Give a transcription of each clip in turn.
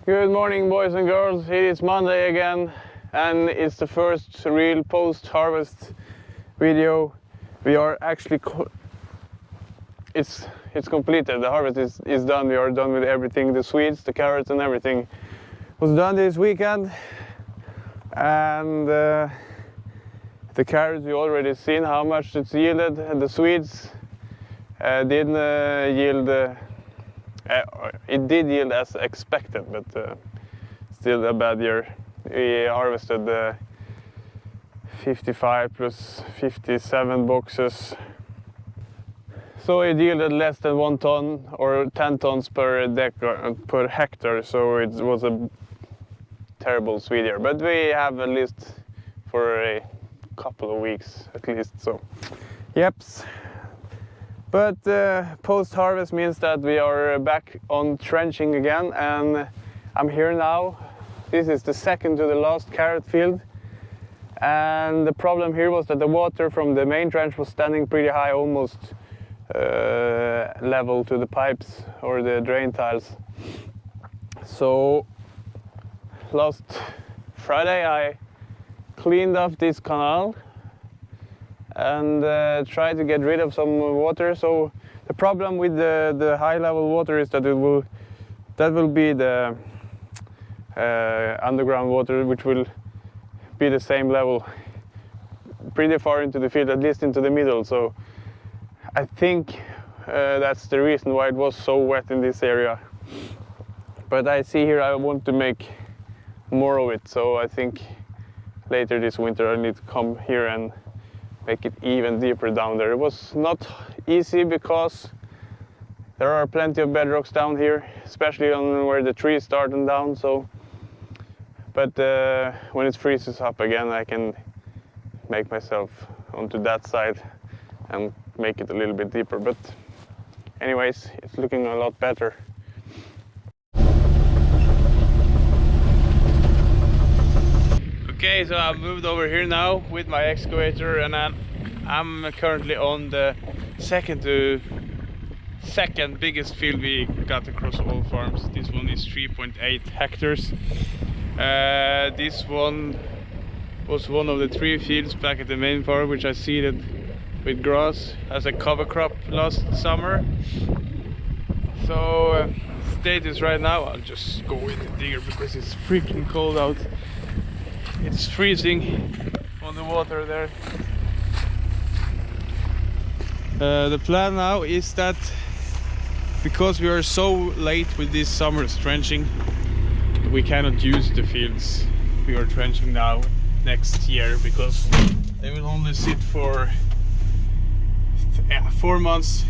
Good morning, boys and girls. It is Monday again, and it's the first real post-harvest video. We are actually it's completed. The harvest is done. We are done with everything. The Swedes, the carrots, and everything was done this weekend. And the carrots, you already seen how much it's yielded. And the Swedes didn't yield. It did yield as expected, but still a bad year. We harvested 55 plus 57 boxes. So it yielded less than 1 ton or 10 tons per hectare. So it was a terrible Swede year. But we have at least for a couple of weeks at least. So, yeps. But post-harvest means that we are back on trenching again, and I'm here now. This is the second to the last carrot field, and the problem here was that the water from the main trench was standing pretty high, almost level to the pipes or the drain tiles. So last Friday I cleaned off this canal and try to get rid of some water. So the problem with the high level water is that that will be the underground water, which will be the same level pretty far into the field, at least into the middle. So I think that's the reason why it was so wet in this area. But I see here I want to make more of it, so I think later this winter I need to come here and make it even deeper down there. It was not easy because there are plenty of bedrocks down here, especially on where the trees start and down. So, but when it freezes up again, I can make myself onto that side and make it a little bit deeper. But anyways, it's looking a lot better. Okay, so I've moved over here now with my excavator, and I'm currently on the second biggest field we got across all farms. This one is 3.8 hectares. This one was one of the 3 fields back at the main farm, which I seeded with grass as a cover crop last summer. So status right now, I'll just go with the digger because it's freaking cold out. It's freezing on the water there. The plan now is that because we are so late with this summer's trenching, we cannot use the fields we are trenching now next year, because they will only sit for 4 months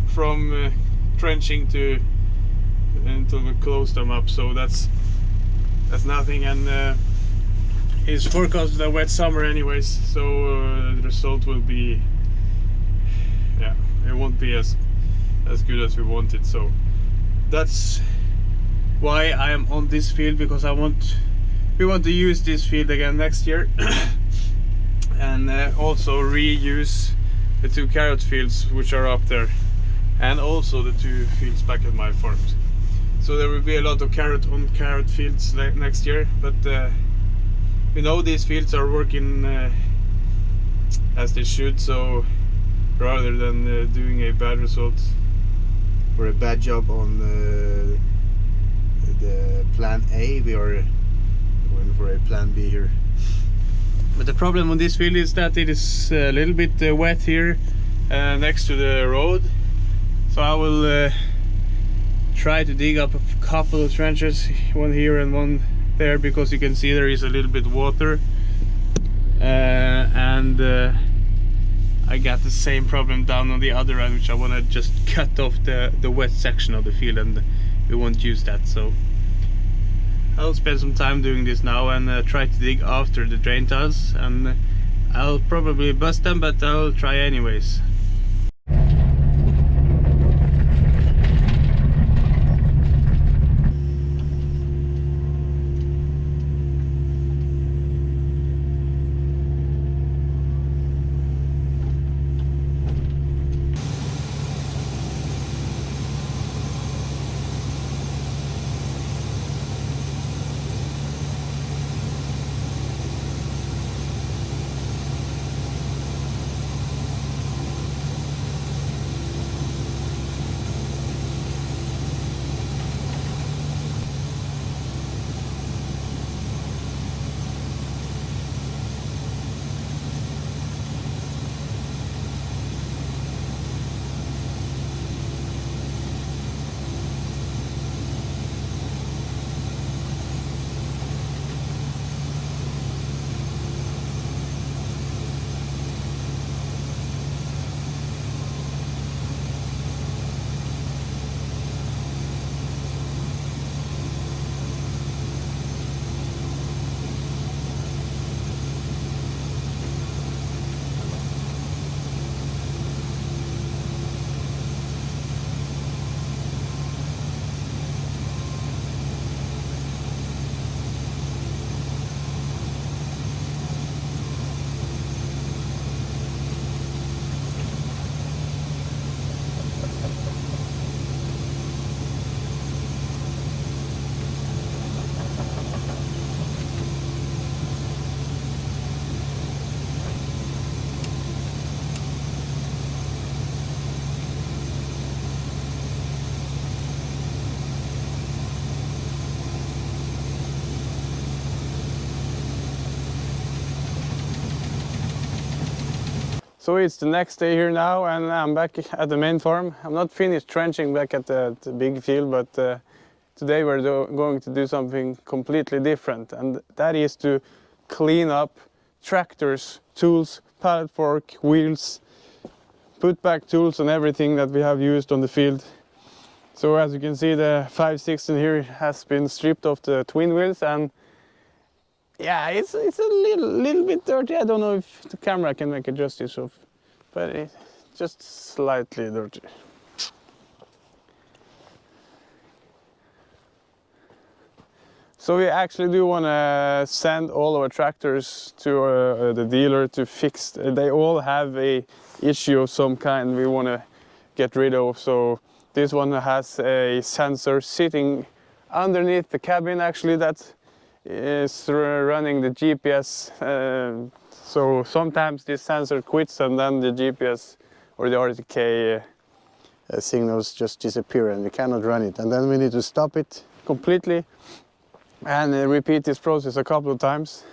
from trenching to until we close them up. So that's nothing, and it's forecasted a wet summer anyways, so the result will be, yeah, it won't be as good as we wanted. So that's why I am on this field, because we want to use this field again next year and also reuse the 2 carrot fields which are up there, and also the 2 fields back at my farms. So there will be a lot of carrot fields next year, but we know these fields are working as they should, so rather than doing a bad result or a bad job on the plan A, we are going for a plan B here. But the problem on this field is that it is a little bit wet here next to the road. So I will try to dig up a couple of trenches, one here and one there, because you can see there is a little bit water, and I got the same problem down on the other end, which I want to just cut off the wet section of the field, and we won't use that. So I'll spend some time doing this now and try to dig after the drain tiles, and I'll probably bust them, but I'll try anyways. So it's the next day here now, and I'm back at the main farm. I'm not finished trenching back at the big field, but today we're going to do something completely different, and that is to clean up tractors, tools, pallet fork, wheels, put back tools and everything that we have used on the field. So as you can see, the 516 here has been stripped of the twin wheels, and yeah, it's a little bit dirty. I don't know if the camera can make it justice of, but it's just slightly dirty. So we actually do want to send all our tractors to the dealer to fix. They all have a issue of some kind we want to get rid of. So this one has a sensor sitting underneath the cabin, actually, that is running the GPS. So sometimes this sensor quits and then the GPS or the RTK Signals just disappear and we cannot run it. And then we need to stop it. completely and repeat this process a couple of times.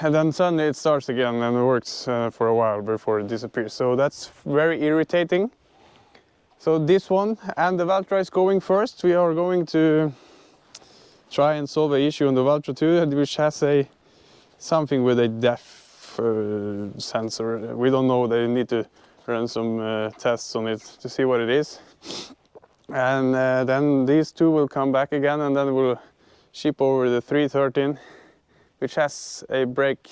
And then suddenly it starts again and it works for a while before it disappears. So that's very irritating. So this one and the Valtra is going first. We are going to try and solve an issue on the Valtra 2, which has something with a depth sensor. We don't know. They need to run some tests on it to see what it is. And then these two will come back again, and then we'll ship over the 313, which has a brake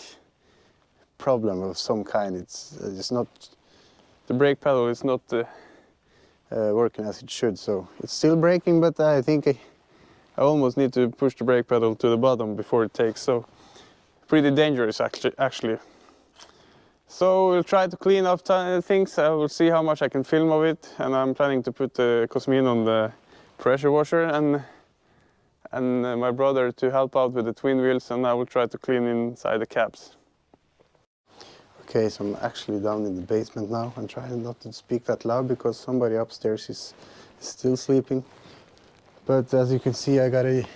Problem of some kind. It's not the brake pedal is not working as it should. So it's still braking, but I think I almost need to push the brake pedal to the bottom before it takes. So pretty dangerous actually. So we'll try to clean up things. I will see how much I can film of it, and I'm planning to put the Cosmin on the pressure washer and my brother to help out with the twin wheels, and I will try to clean inside the cabs. Okay, so I'm actually down in the basement now. I'm trying not to speak that loud because somebody upstairs is still sleeping. But as you can see, I got a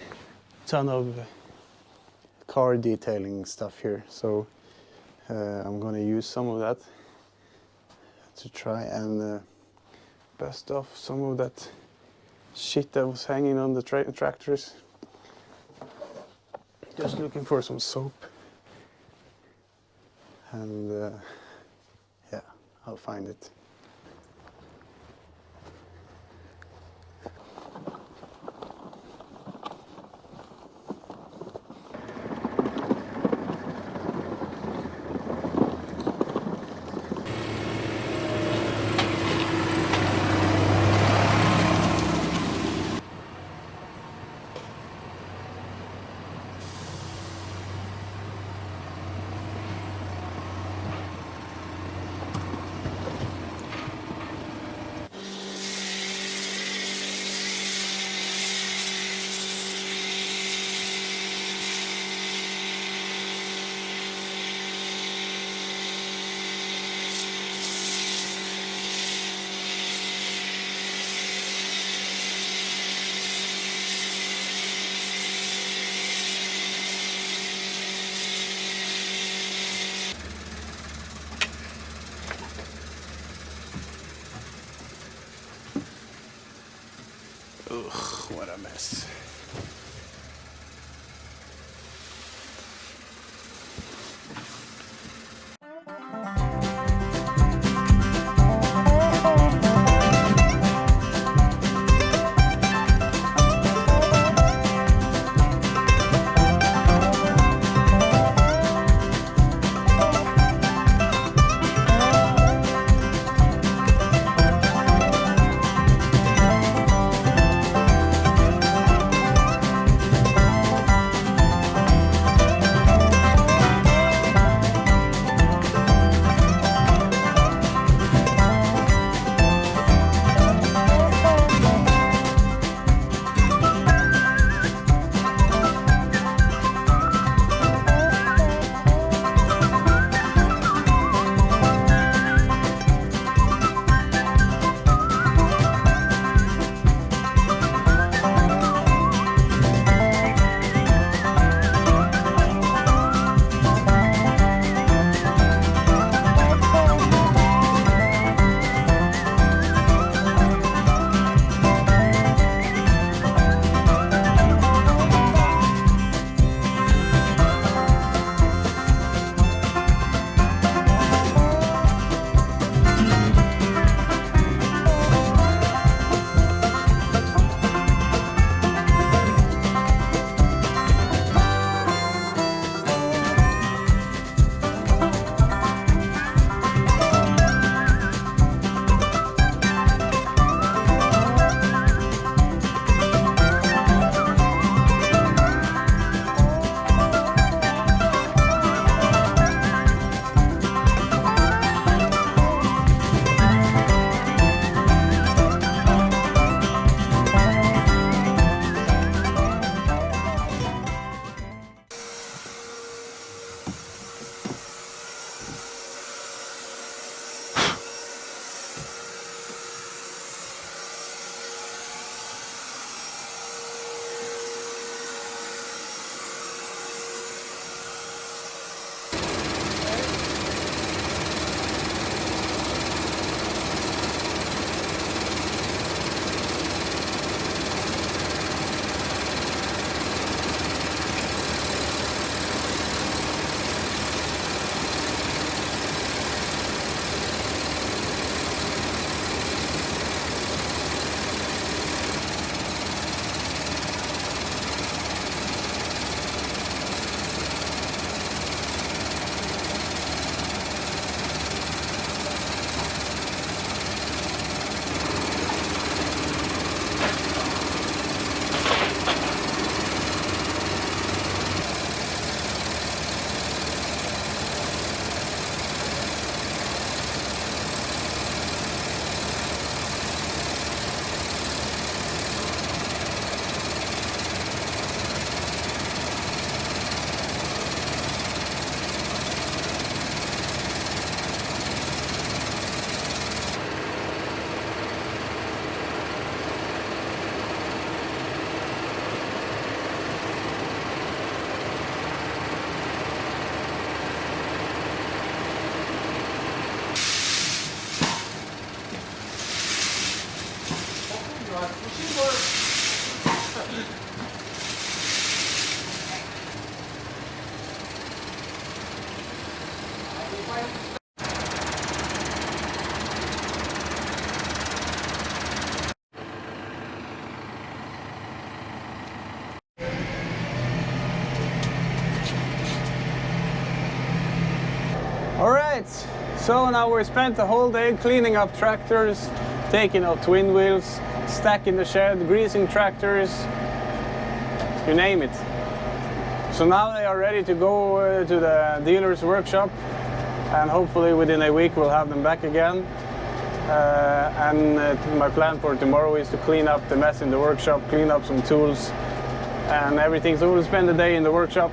ton of car detailing stuff here. So I'm gonna use some of that to try and bust off some of that shit that was hanging on the tractors. Just looking for some soap. And yeah, I'll find it. Ugh, what a mess. Alright, so now we spent the whole day cleaning up tractors, taking out twin wheels, stacking the shed, greasing tractors, you name it. So now they are ready to go to the dealer's workshop, and hopefully within a week we'll have them back again. My plan for tomorrow is to clean up the mess in the workshop, clean up some tools and everything. So we'll spend the day in the workshop.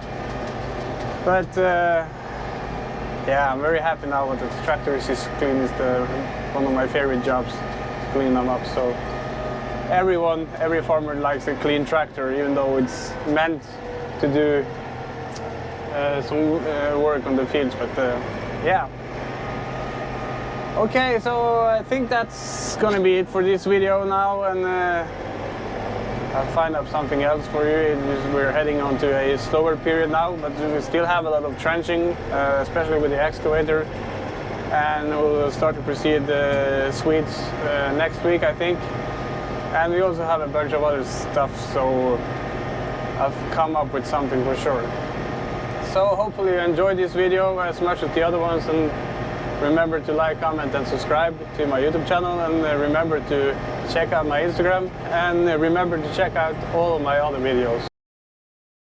But yeah, I'm very happy now that the tractors is clean. It's one of my favorite jobs, to clean them up. So every farmer likes a clean tractor, even though it's meant to do some work on the fields. But yeah. Okay, so I think that's gonna be it for this video now, and I'll find out something else for you. We're heading on to a slower period now, but we still have a lot of trenching, especially with the excavator, and we'll start to proceed the Swedes next week, I think. And we also have a bunch of other stuff, so I've come up with something for sure. So hopefully you enjoyed this video as much as the other ones, and remember to like, comment and subscribe to my YouTube channel, and remember to check out my Instagram, and remember to check out all of my other videos.